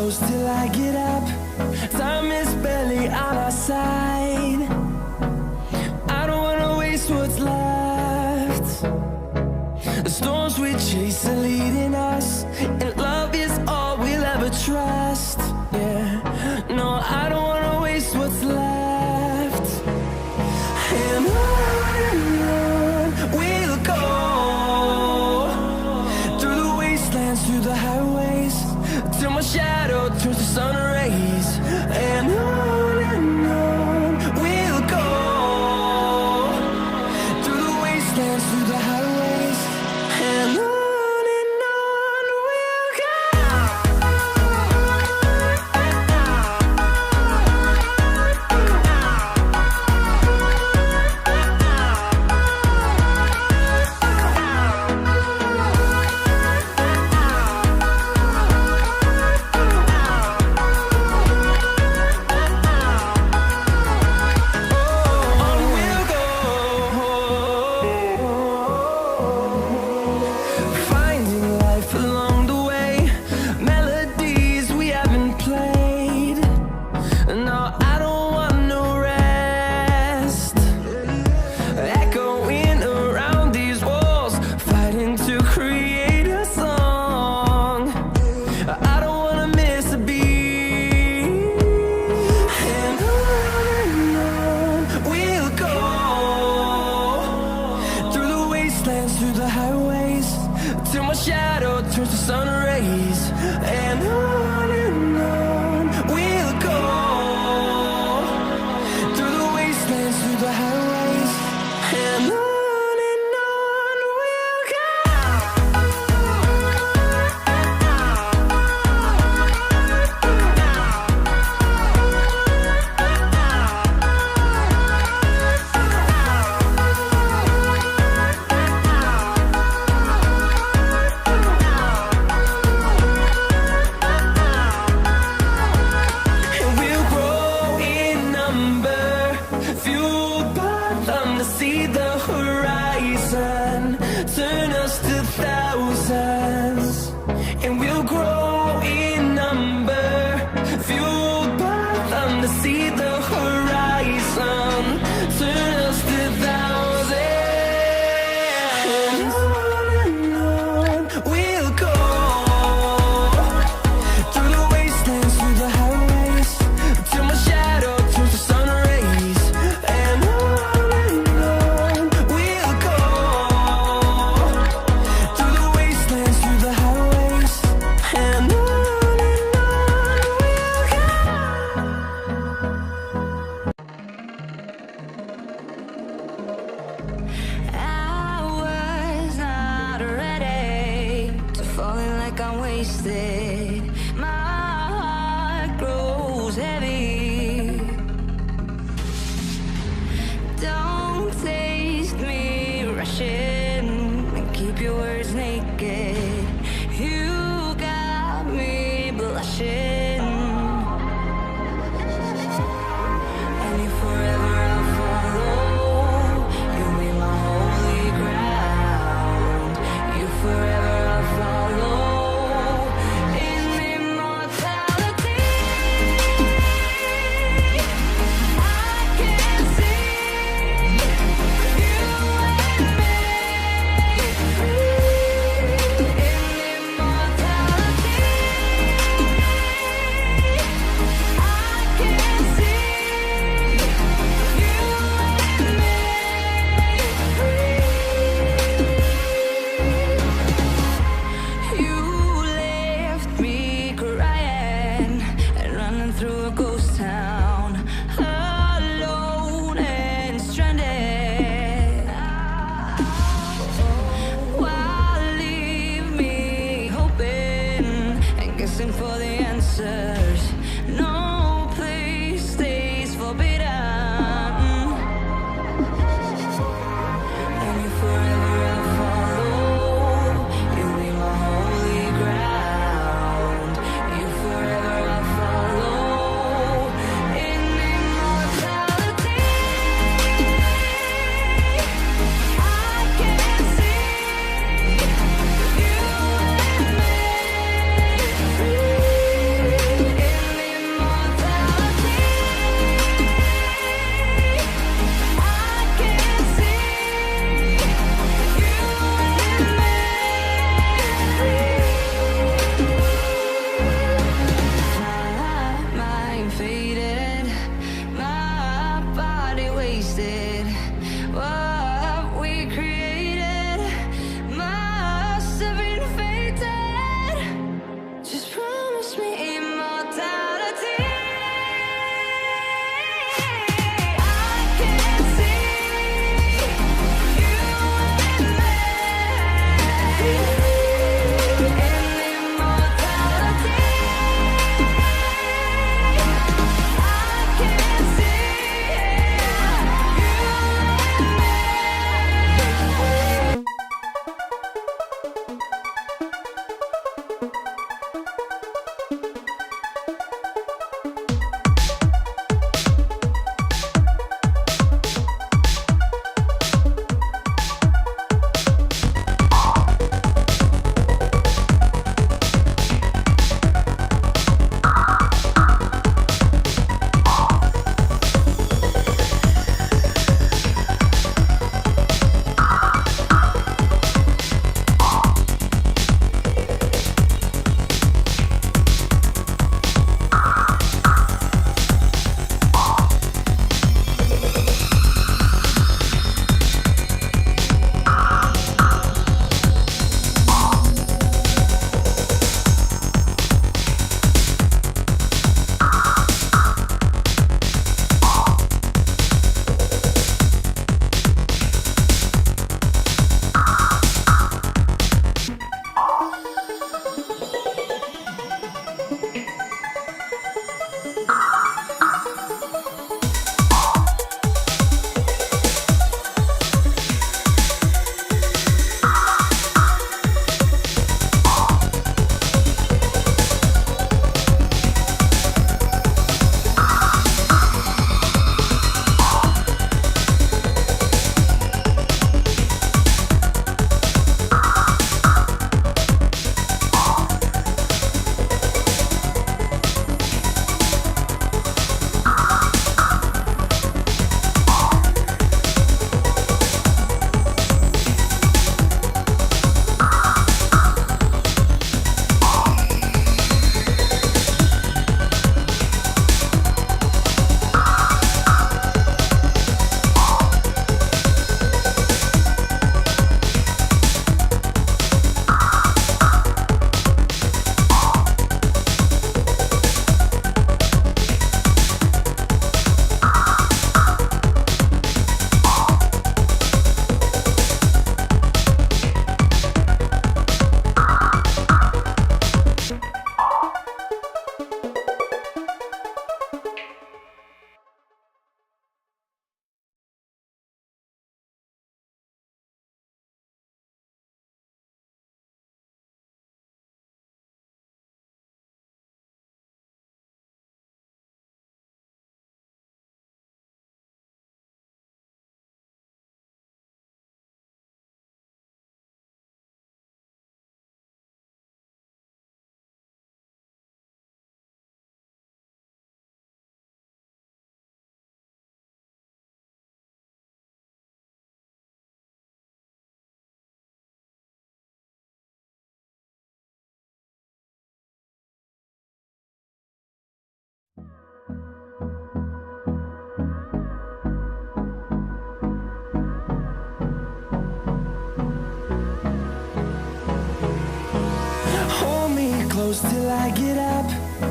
close till I get up. Time is barely on our side. I don't wanna waste what's left. The storms we chase are leading us, and love is all we'll ever trust. Yeah, no, I don't wanna waste what's left. And on we'll go, through the wastelands, through the highways, till my shadow turns to sun rays. And on we'll go, through the wastelands, through the highways, and on we'll go. Finding life along the way, melodies we haven't played. No, I don't want no rest. Echoing around these walls, fighting to create a song. I don't wanna miss a beat. And on we'll go, through the wastelands, through the highways, till my shadow turns to sun rays. And on we'll go, through the wastelands, through the highways, and on we'll go. And we'll grow in number, fueled by them to see the horizon, turn us to thousands. And we'll grow in number, fueled by them to see the horizon, turn us to thousands. And on we'll go, through the wastelands, through the highways, till my shadow turns to sun rays. And on we'll go, through the wastelands, through the highways, and on we'll go. close till I get up.